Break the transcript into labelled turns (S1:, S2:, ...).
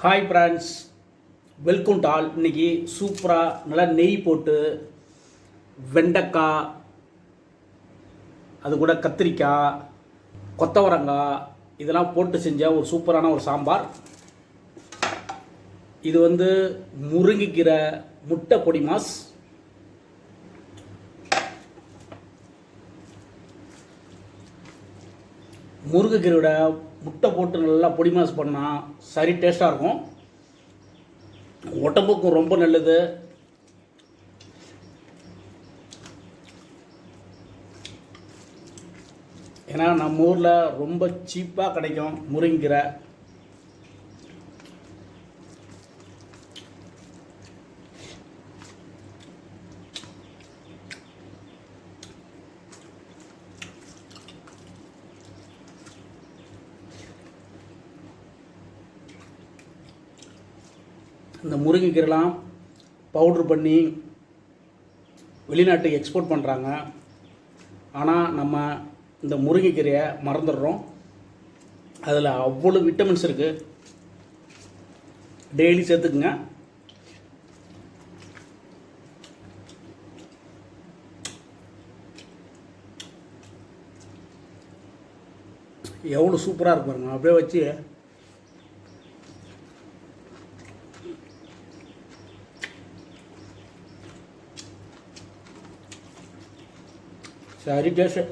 S1: Hi friends, welcome to all. இன்றைக்கி சூப்பராக நல்லா நெய் போட்டு வெண்டைக்காய், அது கூட கத்திரிக்காய், கொத்தவரங்காய் இதெல்லாம் போட்டு செஞ்ச ஒரு சூப்பரான ஒரு சாம்பார். இது முருங்கைக்கீரை முட்டை பொடி மாஸ். முருங்கைக்கீரையோட முட்டை போட்டு நல்லா பொடி மாஸ் பண்ணால் சரி டேஸ்ட்டாக இருக்கும். உடம்புக்கும் ரொம்ப நல்லது. ஏன்னா நம்ம ஊரில் ரொம்ப சீப்பாக கிடைக்கும் முருங்கைக்கீரை. இந்த முருங்கைக்கீரைலாம் பவுட்ரு பண்ணி வெளிநாட்டுக்கு எக்ஸ்போர்ட் பண்ணுறாங்க. ஆனால் நம்ம இந்த முருங்கைக்கீரையை மறந்துடுறோம். அதில் அவ்வளோ விட்டமின்ஸ் இருக்குது. டெய்லி சேர்த்துக்குங்க. எவ்வளோ சூப்பராக இருக்கு பாருங்க. அப்படியே வச்சு சரி டேஸ்ட்டு.